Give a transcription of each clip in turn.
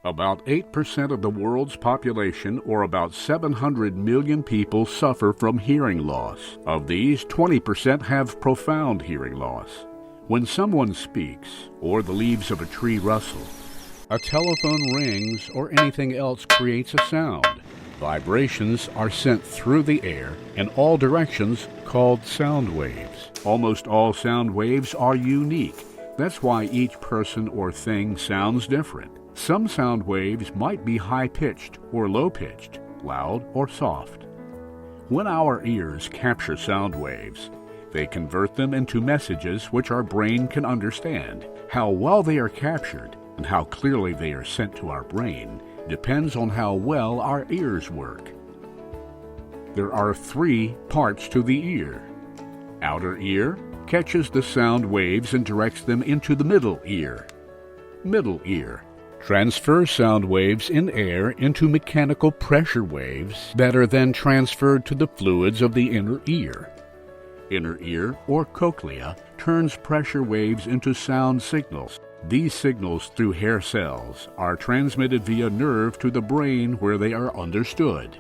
About 8% of the world's population, or about 700 million people, suffer from hearing loss. Of these, 20% have profound hearing loss. When someone speaks, or the leaves of a tree rustle, a telephone rings, or anything else creates a sound, vibrations are sent through the air in all directions, called sound waves. Almost all sound waves are unique. That's why each person or thing sounds different. Some sound waves might be high-pitched or low-pitched, loud or soft. When our ears capture sound waves, they convert them into messages which our brain can understand. How well they are captured and how clearly they are sent to our brain depends on how well our ears work. There are 3 parts to the ear. Outer ear catches the sound waves and directs them into the middle ear. Middle ear transfers sound waves in air into mechanical pressure waves that are then transferred to the fluids of the inner ear. Inner ear, or cochlea, turns pressure waves into sound signals. These signals through hair cells are transmitted via nerve to the brain where they are understood.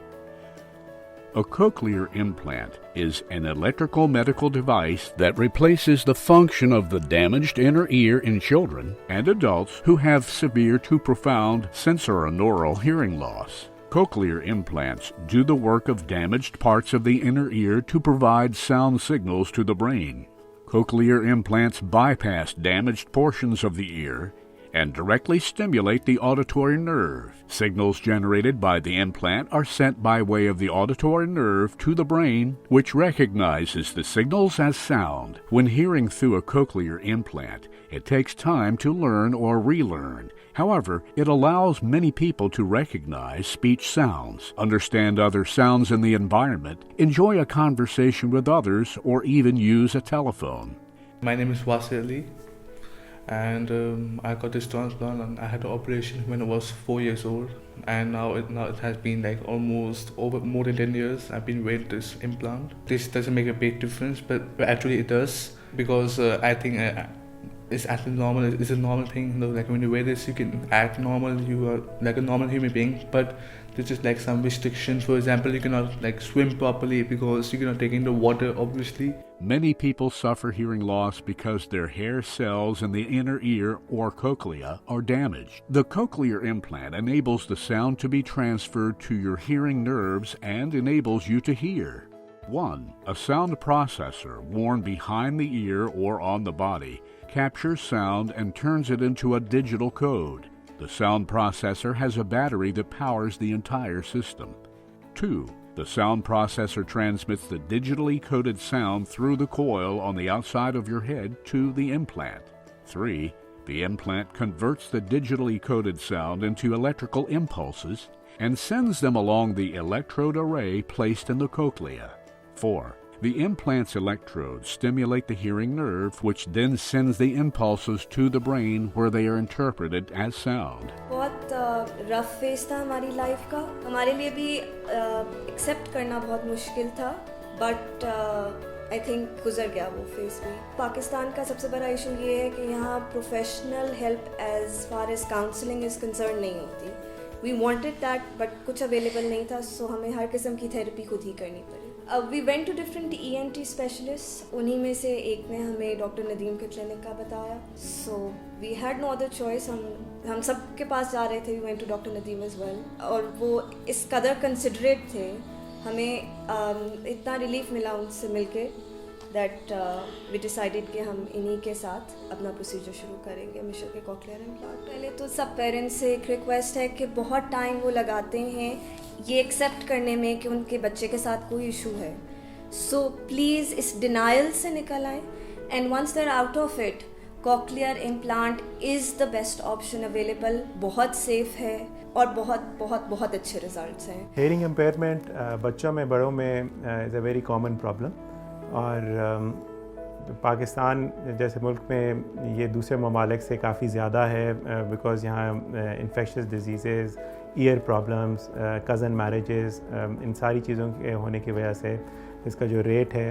A cochlear implant is an electrical medical device that replaces the function of the damaged inner ear in children and adults who have severe to profound sensorineural hearing loss. Cochlear implants do the work of damaged parts of the inner ear to provide sound signals to the brain. Cochlear implants bypass damaged portions of the ear and directly stimulate the auditory nerve. Signals generated by the implant are sent by way of the auditory nerve to the brain, which recognizes the signals as sound. When hearing through a cochlear implant, it takes time to learn or relearn. However, it allows many people to recognize speech sounds, understand other sounds in the environment, enjoy a conversation with others, or even use a telephone. My name is Vasily, and I got this transplant, and I had an operation when I was 4 years old, and now it has been like almost over more than 10 years I've been wearing this implant. This doesn't make a big difference, but actually it does, because I think it's actually normal. It's a normal thing, you know, like when you wear this you can act normal, you are like a normal human being, but there's just like some restrictions. For example, you cannot like swim properly because you cannot take in the water, obviously. Many people suffer hearing loss because their hair cells in the inner ear, or cochlea, are damaged. The cochlear implant enables the sound to be transferred to your hearing nerves and enables you to hear. 1. A sound processor worn behind the ear or on the body captures sound and turns it into a digital code. The sound processor has a battery that powers the entire system. 2. The sound processor transmits the digitally coded sound through the coil on the outside of your head to the implant. 3. The implant converts the digitally coded sound into electrical impulses and sends them along the electrode array placed in the cochlea. 4. The implant's electrodes stimulate the hearing nerve, which then sends the impulses to the brain where they are interpreted as sound. बहुत rough face था हमारी life का. हमारे लिए भी accept करना बहुत मुश्किल था, बट आई थिंक गुजर गया वो फेस भी. पाकिस्तान का सबसे बड़ा इशू ये है कि यहाँ professional help as far as counselling is concern नहीं होती. वी वांटेड दैट, बट कुछ अवेलेबल नहीं था, सो हमें हर किस्म की थेरेपी खुद ही करनी पड़ी. We went to different ENT specialist. उन्हीं में से एक ने हमें डॉक्टर नदीम के क्लिनिक का बताया. So we had no other choice. हम सब के पास जा रहे थे. We went to doctor Nadeem as well, और वो इस कदर कंसिडरेट थे. हमें इतना रिलीफ मिला उनसे मिलके दैट वी डिसाइडेड कि हम इन्हीं के साथ अपना प्रोसीजर शुरू करेंगे, मिशर के कॉकलियर इम्प्लांट. पहले तो सब पेरेंट्स से एक रिक्वेस्ट है कि बहुत टाइम वो लगाते हैं ये एक्सेप्ट करने में कि उनके बच्चे के साथ कोई इशू है. सो प्लीज़ इस डिनाइल से निकल आएँ, and once they are out of it, cochlear implant is the best option available. बहुत सेफ है और बहुत बहुत बहुत अच्छे रिजल्ट्स हैं. हेयरिंग इम्पेयरमेंट बच्चों में, बड़ों में is a very common problem, और पाकिस्तान जैसे मुल्क में ये दूसरे ममालिक से काफ़ी ज़्यादा है, बिकॉज़ यहाँ infectious diseases, ear problems, cousin marriages, इन सारी चीज़ों के होने की वजह से इसका जो रेट है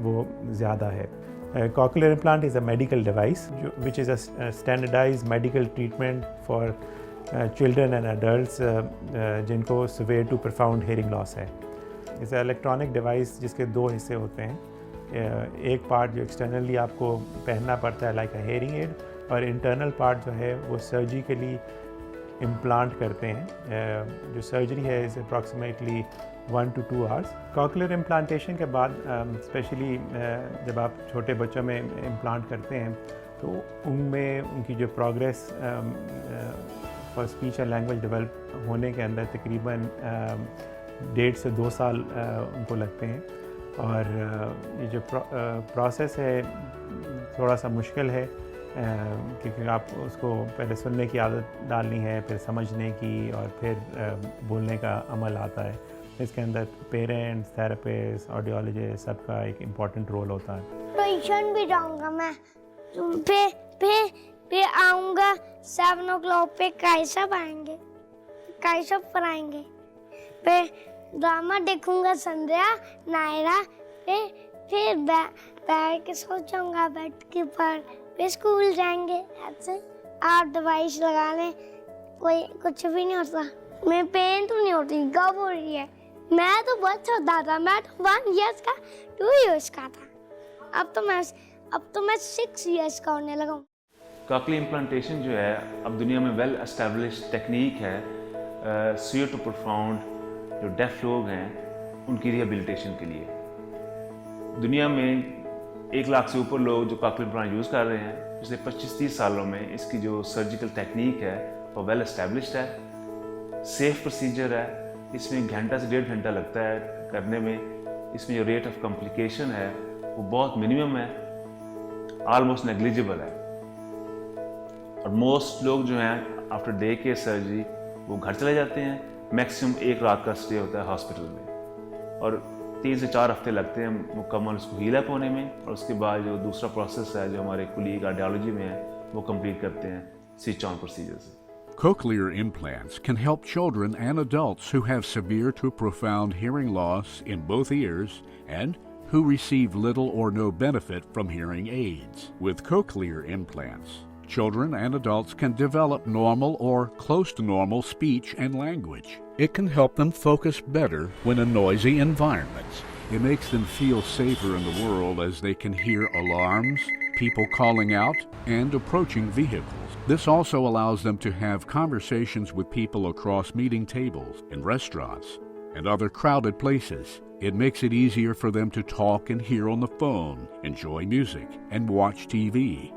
वो ज़्यादा है. Cochlear implant is a medical device which is a standardized medical treatment for children and adults جن کو سویئر ٹو پروفاؤنڈ ہیئرنگ لاس ہے. اس الیکٹرانک ڈیوائس جس کے دو حصے ہوتے ہیں, ایک پارٹ جو ایکسٹرنلی آپ کو پہننا پڑتا ہے لائک اے ہیئرنگ ایڈ, اور انٹرنل پارٹ جو ہے وہ سرجیکلی امپلانٹ کرتے ہیں. جو سرجری ہے is approximately 1 to 2 hours. Cochlear implantation کے بعد اسپیشلی جب آپ چھوٹے بچوں میں امپلانٹ کرتے ہیں تو ان میں ان کی جو progress for speech and language develop ہونے کے اندر تقریباً 1.5 سے 2 سال ان کو لگتے ہیں. اور یہ جو پروسیس ہے تھوڑا سا مشکل ہے کیونکہ آپ اس کو پہلے سننے کی عادت ڈالنی ہے, پھر سمجھنے کی, اور پھر بولنے کا عمل آتا ہے. اس کے اندر پیرنٹس, تھراپسٹ, آڈیولوجسٹ سب کا ایک امپورٹنٹ رول ہوتا ہے. ٹیوشن بھی جاؤں گا میں, پھر آؤں گا 7 o'clock پہ کائشب آئیں گے, کائشب پڑھائیں گے, پھر ڈرامہ دیکھوں گا سندھیا نائرا, پھر بیٹھ کے سو جاؤں گا بیٹھ کے پر, پھر اسکول جائیں گے. ایسے آپ ڈیوائس لگا لیں کوئی کچھ بھی نہیں ہوتا. میں پین تو نہیں ہوتی, کب ہو رہی ہے. میں تو بہت چھوٹا تھا, میں تو 1 years کا 2 years کا تھا, اب تو میں 6 years کا ہونے لگا ہوں. کاکلی امپلانٹیشن جو ہے اب دنیا میں ویل اسٹیبلشڈ ٹیکنیک ہے سوئر ٹو پروفاؤنڈ جو ڈیف لوگ ہیں ان کی ریہیبلیٹیشن کے لیے. دنیا میں 1 لاکھ سے اوپر لوگ جو کاکلی امپلانٹ یوز کر رہے ہیں. پچھلے 25-30 سالوں میں اس کی جو سرجیکل ٹیکنیک ہے وہ ویل اسٹیبلشڈ ہے, سیف پروسیجر ہے. اس میں 1 گھنٹہ سے 1.5 گھنٹہ لگتا ہے کرنے میں. اس میں جو ریٹ آف کمپلیکیشن ہے وہ بہت منیمم ہے, آلموسٹ نیگلیجبل ہے. اور موسٹ لوگ جو ہیں آفٹر ڈے کے سرجری وہ گھر چلے جاتے ہیں. میکسیمم 1 رات کا اسٹے ہوتا ہے ہاسپٹل میں, اور 3 سے 4 ہفتے لگتے ہیں مکمل اس کو ہیل اپ ہونے میں. اور اس کے بعد جو دوسرا پروسیس ہے جو ہمارے کولیگ آڈیالوجی میں ہے وہ کمپلیٹ کرتے ہیں سوئچ آن پروسیجر سے. Cochlear implants can help children and adults who have severe to profound hearing loss in both ears and who receive little or no benefit from hearing aids. With cochlear implants, children and adults can develop normal or close to normal speech and language. It can help them focus better when in noisy environments. It makes them feel safer in the world as they can hear alarms, people calling out, and approaching vehicles. This also allows them to have conversations with people across meeting tables, in restaurants, and other crowded places. It makes it easier for them to talk and hear on the phone, enjoy music, and watch TV.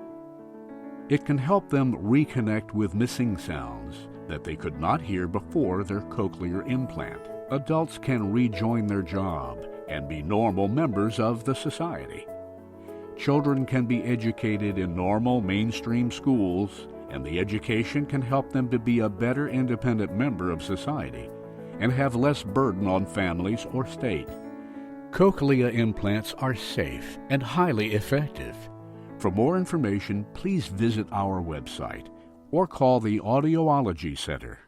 It can help them reconnect with missing sounds that they could not hear before their cochlear implant. Adults can rejoin their job and be normal members of the society. Children can be educated in normal mainstream schools, and the education can help them to be a better independent member of society and have less burden on families or state. Cochlear implants are safe and highly effective. For more information, please visit our website or call the Audiology Center.